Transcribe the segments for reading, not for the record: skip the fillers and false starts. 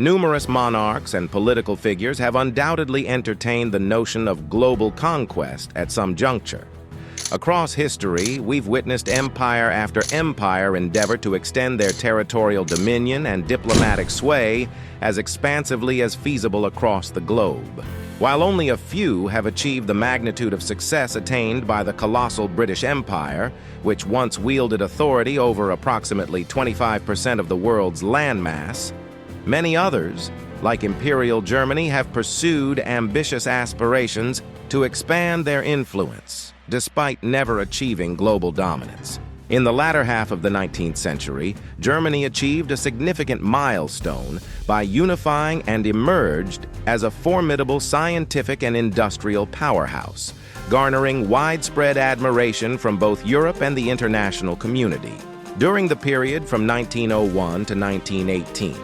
Numerous monarchs and political figures have undoubtedly entertained the notion of global conquest at some juncture. Across history, we've witnessed empire after empire endeavor to extend their territorial dominion and diplomatic sway as expansively as feasible across the globe. While only a few have achieved the magnitude of success attained by the colossal British Empire, which once wielded authority over approximately 25% of the world's landmass, many others, like Imperial Germany, have pursued ambitious aspirations to expand their influence, despite never achieving global dominance. In the latter half of the 19th century, Germany achieved a significant milestone by unifying and emerged as a formidable scientific and industrial powerhouse, garnering widespread admiration from both Europe and the international community. During the period from 1901 to 1918,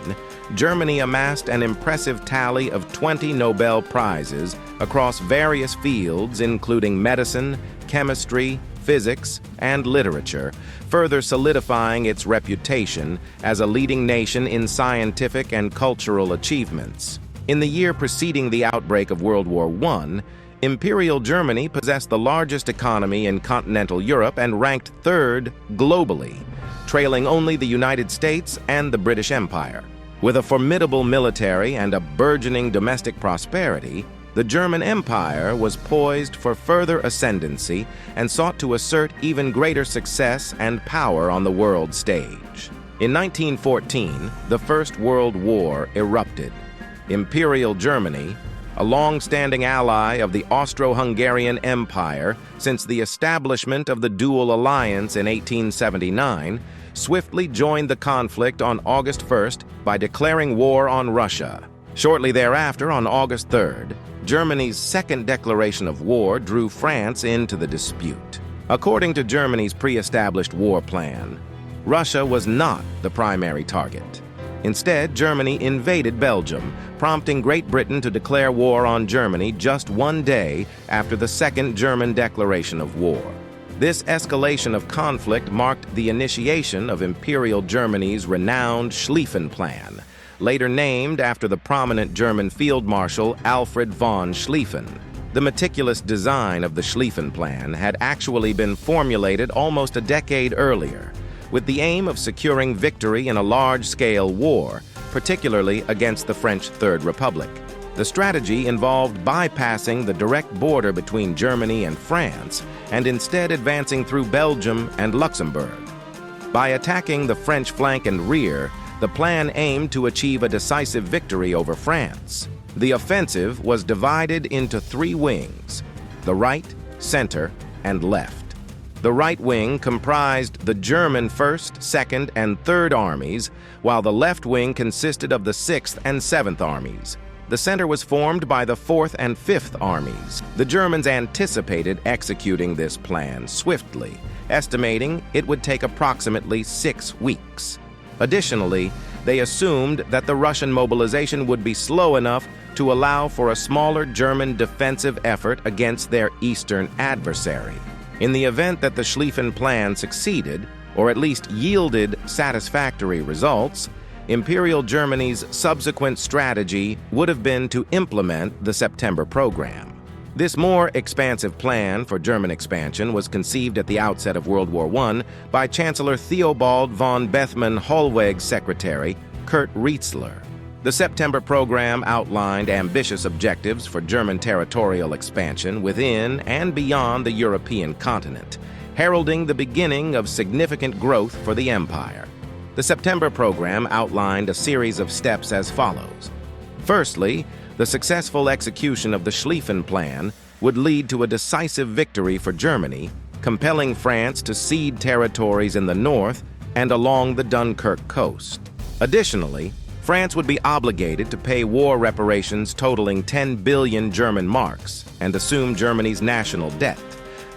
Germany amassed an impressive tally of 20 Nobel Prizes across various fields including medicine, chemistry, physics, and literature, further solidifying its reputation as a leading nation in scientific and cultural achievements. In the year preceding the outbreak of World War I, Imperial Germany possessed the largest economy in continental Europe and ranked third globally, trailing only the United States and the British Empire. With a formidable military and a burgeoning domestic prosperity, the German Empire was poised for further ascendancy and sought to assert even greater success and power on the world stage. In 1914, the First World War erupted. Imperial Germany, a long-standing ally of the Austro-Hungarian Empire since the establishment of the Dual Alliance in 1879, swiftly joined the conflict on August 1st by declaring war on Russia. Shortly thereafter, on August 3rd, Germany's second declaration of war drew France into the dispute. According to Germany's pre-established war plan, Russia was not the primary target. Instead, Germany invaded Belgium, prompting Great Britain to declare war on Germany just one day after the second German declaration of war. This escalation of conflict marked the initiation of Imperial Germany's renowned Schlieffen Plan, later named after the prominent German Field Marshal Alfred von Schlieffen. The meticulous design of the Schlieffen Plan had actually been formulated almost a decade earlier, with the aim of securing victory in a large-scale war, particularly against the French Third Republic. The strategy involved bypassing the direct border between Germany and France and instead advancing through Belgium and Luxembourg. By attacking the French flank and rear, the plan aimed to achieve a decisive victory over France. The offensive was divided into three wings: the right, center, and left. The right wing comprised the German 1st, 2nd, and 3rd Armies, while the left wing consisted of the 6th and 7th Armies. The center was formed by the 4th and 5th Armies. The Germans anticipated executing this plan swiftly, estimating it would take approximately 6 weeks. Additionally, they assumed that the Russian mobilization would be slow enough to allow for a smaller German defensive effort against their eastern adversary. In the event that the Schlieffen Plan succeeded, or at least yielded satisfactory results, Imperial Germany's subsequent strategy would have been to implement the September Program. This more expansive plan for German expansion was conceived at the outset of World War I by Chancellor Theobald von Bethmann-Hollweg's secretary, Kurt Rietzler. The September Program outlined ambitious objectives for German territorial expansion within and beyond the European continent, heralding the beginning of significant growth for the empire. The September Program outlined a series of steps as follows. Firstly, the successful execution of the Schlieffen Plan would lead to a decisive victory for Germany, compelling France to cede territories in the north and along the Dunkirk coast. Additionally, France would be obligated to pay war reparations totaling 10 billion German marks and assume Germany's national debt,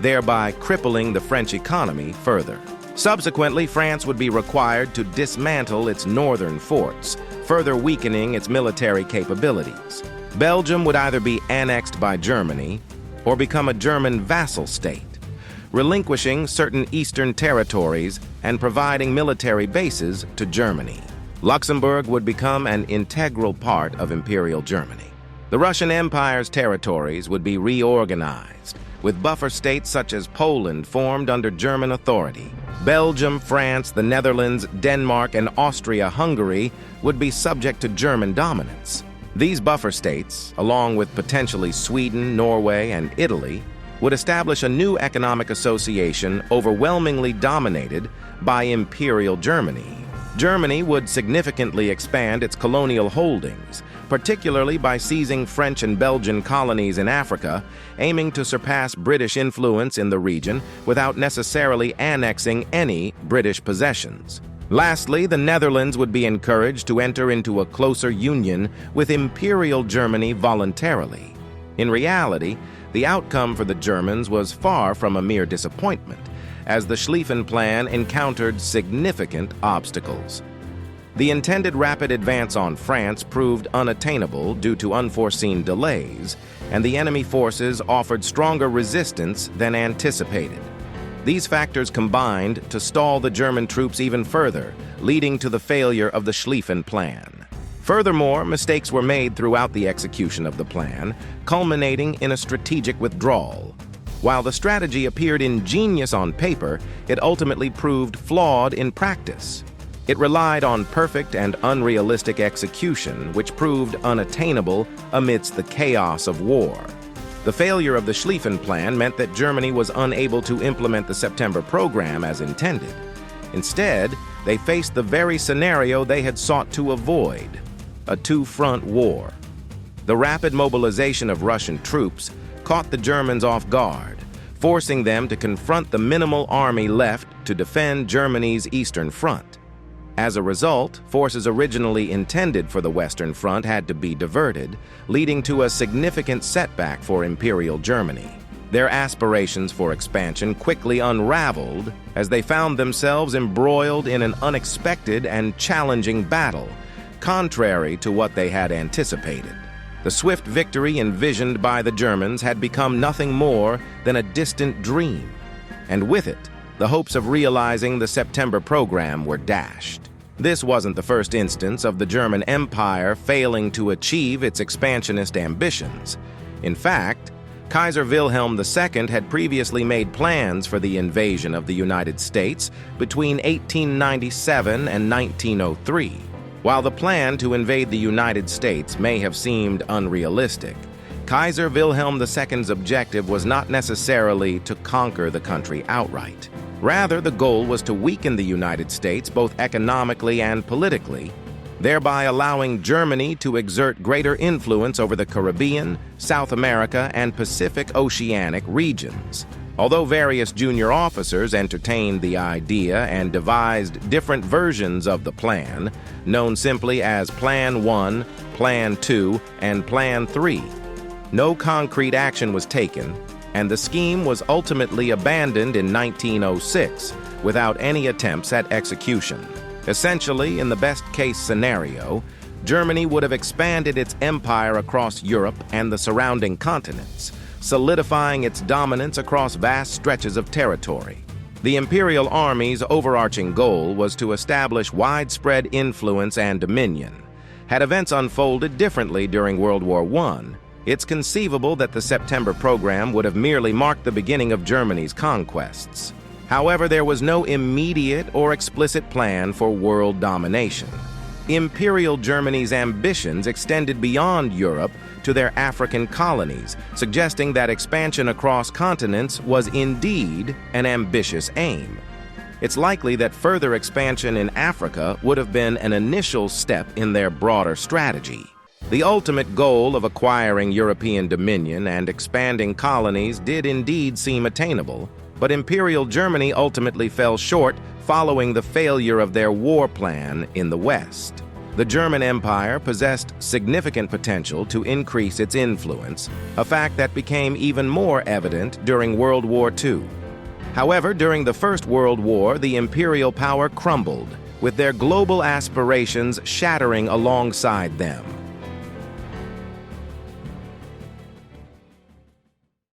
thereby crippling the French economy further. Subsequently, France would be required to dismantle its northern forts, further weakening its military capabilities. Belgium would either be annexed by Germany or become a German vassal state, relinquishing certain eastern territories and providing military bases to Germany. Luxembourg would become an integral part of Imperial Germany. The Russian Empire's territories would be reorganized, with buffer states such as Poland formed under German authority. Belgium, France, the Netherlands, Denmark, and Austria-Hungary would be subject to German dominance. These buffer states, along with potentially Sweden, Norway, and Italy, would establish a new economic association overwhelmingly dominated by Imperial Germany. Germany would significantly expand its colonial holdings, particularly by seizing French and Belgian colonies in Africa, aiming to surpass British influence in the region without necessarily annexing any British possessions. Lastly, the Netherlands would be encouraged to enter into a closer union with Imperial Germany voluntarily. In reality, the outcome for the Germans was far from a mere disappointment, as the Schlieffen Plan encountered significant obstacles. The intended rapid advance on France proved unattainable due to unforeseen delays, and the enemy forces offered stronger resistance than anticipated. These factors combined to stall the German troops even further, leading to the failure of the Schlieffen Plan. Furthermore, mistakes were made throughout the execution of the plan, culminating in a strategic withdrawal. While the strategy appeared ingenious on paper, it ultimately proved flawed in practice. It relied on perfect and unrealistic execution, which proved unattainable amidst the chaos of war. The failure of the Schlieffen Plan meant that Germany was unable to implement the September program as intended. Instead, they faced the very scenario they had sought to avoid: a two-front war. The rapid mobilization of Russian troops caught the Germans off guard, forcing them to confront the minimal army left to defend Germany's Eastern Front. As a result, forces originally intended for the Western Front had to be diverted, leading to a significant setback for Imperial Germany. Their aspirations for expansion quickly unraveled as they found themselves embroiled in an unexpected and challenging battle, contrary to what they had anticipated. The swift victory envisioned by the Germans had become nothing more than a distant dream, and with it, the hopes of realizing the September program were dashed. This wasn't the first instance of the German Empire failing to achieve its expansionist ambitions. In fact, Kaiser Wilhelm II had previously made plans for the invasion of the United States between 1897 and 1903. While the plan to invade the United States may have seemed unrealistic, Kaiser Wilhelm II's objective was not necessarily to conquer the country outright. Rather, the goal was to weaken the United States both economically and politically, thereby allowing Germany to exert greater influence over the Caribbean, South America, and Pacific Oceanic regions. Although various junior officers entertained the idea and devised different versions of the plan, known simply as Plan 1, Plan 2, and Plan 3, no concrete action was taken, and the scheme was ultimately abandoned in 1906 without any attempts at execution. Essentially, in the best-case scenario, Germany would have expanded its empire across Europe and the surrounding continents, solidifying its dominance across vast stretches of territory. The Imperial Army's overarching goal was to establish widespread influence and dominion. Had events unfolded differently during World War I, it's conceivable that the September program would have merely marked the beginning of Germany's conquests. However, there was no immediate or explicit plan for world domination. Imperial Germany's ambitions extended beyond Europe to their African colonies, suggesting that expansion across continents was indeed an ambitious aim. It's likely that further expansion in Africa would have been an initial step in their broader strategy. The ultimate goal of acquiring European dominion and expanding colonies did indeed seem attainable, but Imperial Germany ultimately fell short following the failure of their war plan in the West. The German Empire possessed significant potential to increase its influence, a fact that became even more evident during World War II. However, during the First World War, the imperial power crumbled, with their global aspirations shattering alongside them.